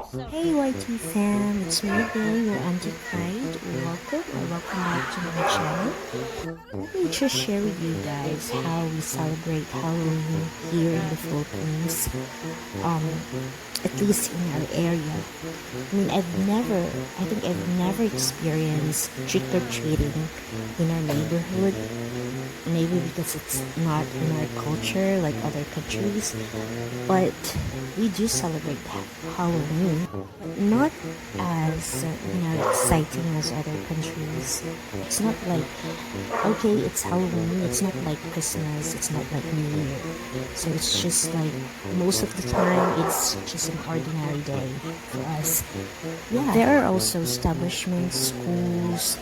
Hey YT fam, it's me again, your Auntie Pride. Welcome back to my channel. Let me just share with you guys how we celebrate Halloween here in the Philippines. At least in our area. I mean, I think I've never experienced trick-or-treating in our neighborhood. Maybe because it's not in our culture like other countries, but we do celebrate Halloween, but not as exciting as other countries. It's not like, okay, it's Halloween, it's not like Christmas, it's not like New Year. So it's just like most of the time it's just an ordinary day for us. Yeah, there are also establishments, schools,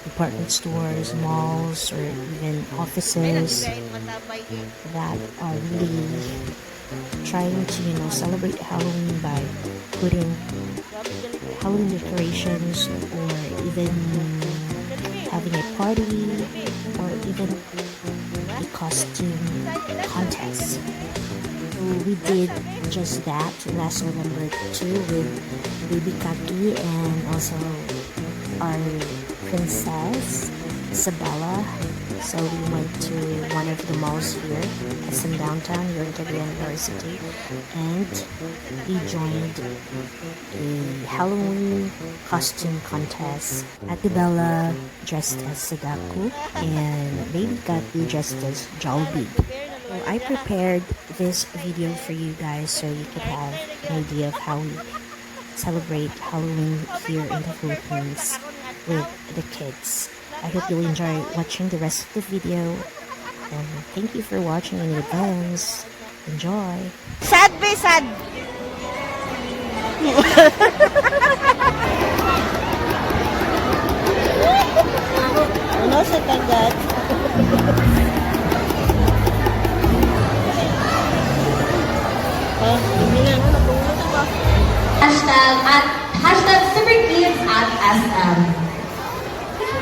department stores, malls, or even offices that are really trying to celebrate Halloween by putting Halloween decorations, or even having a party, or even a costume contest. So we did just that last November too, with Baby Kaki and also our princess Isabella. So we went to one of the malls here, SM Downtown, here in Cagayan de Oro City, and we joined a Halloween costume contest. Ate Bella dressed as Sadaku, and Baby Kaki dressed as Jollibee. So I prepared this video for you guys so you could have an idea of how we celebrate Halloween here in the Philippines with the kids. I hope you'll enjoy watching the rest of the video, and thank you for watching in advance. Enjoy! Sad be sad! Ano sa kagat? Hashtag Super Kids at SM.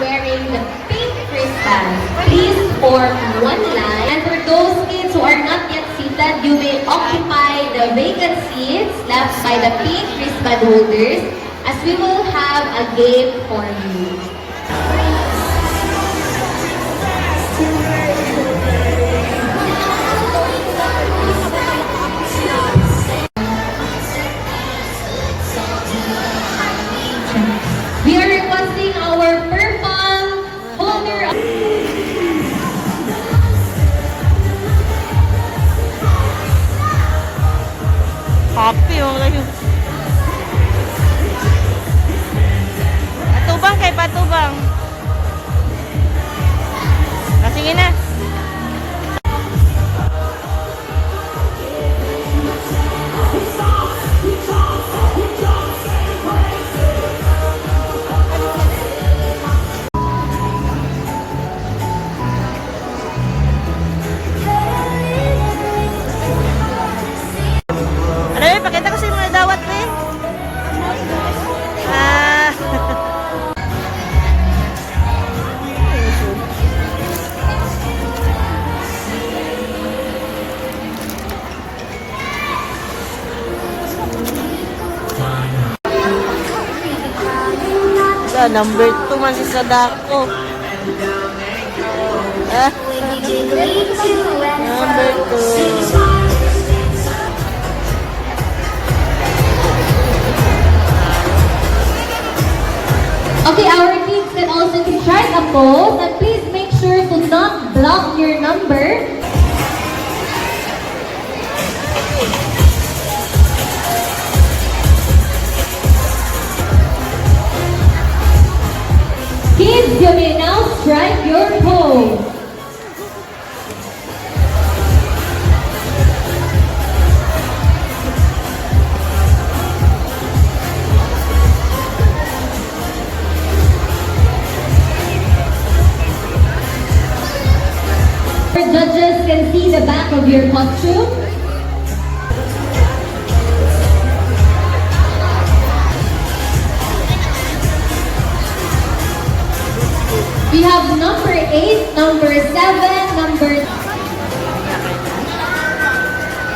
Wearing the pink wristbands, please form one line. And for those kids who are not yet seated, you may occupy the vacant seats left by the pink wristband holders, as we will have a game for you. We are requesting our purple holder. Happy oh kayo. Patubang kay patubang. Sige na. Pakita ko sa mga dawat eh. Number 2 man si Sadako. Number 2. Okay, our kids can also strike a pose, and please make sure to not block your number. Kids, you may now strike your pose. Judges can see the back of your costume. We have number 8, number 7, number...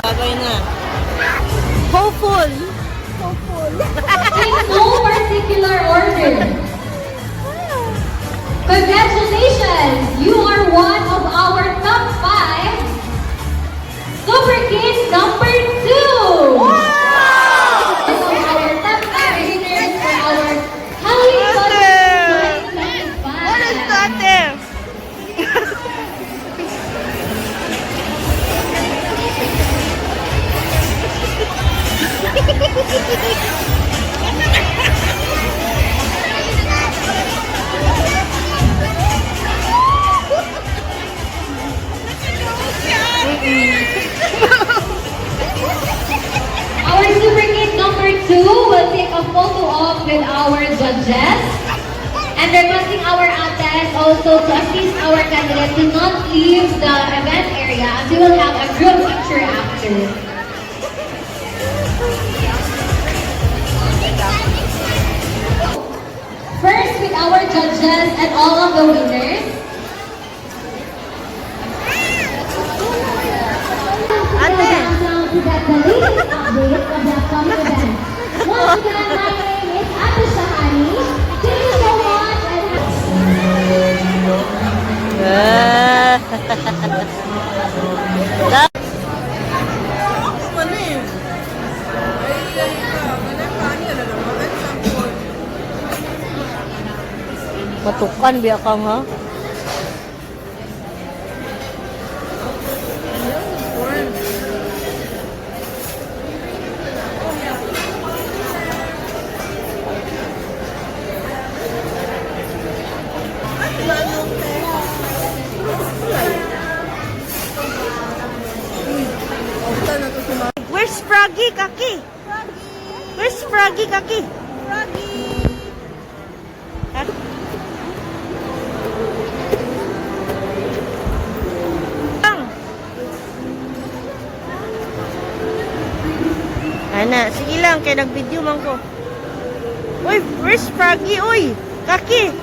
Bagay na. Hopeful. Hopeful. particular order. Congratulations! You are one of our top 5 Super Kids number 2! Wow! Our top 5 winners for our Halloween Contest 2025. What is that there? Our Super Kid number 2 will take a photo op with our judges. And requesting our ates also to assist our candidates to not leave the event area as we will have a group picture after. First with our judges and all of the winners. To get the latest updates of the upcoming event. Once again, my name is Ate Shahani. Thank you so much and Matukan biya ka ha? Where's Froggy, Kaki? Where's Froggy, Kaki? Ana, sige lang, kaya nag-video man ko. Uy, where's Froggy? Uy, Kaki!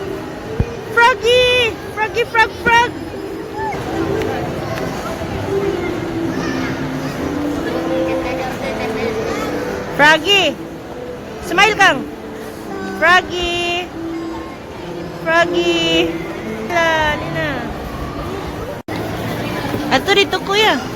Froggy! Froggy, frog, frog! Froggy! Smile kang! Froggy! Froggy! Nina. Ato dito, kuya.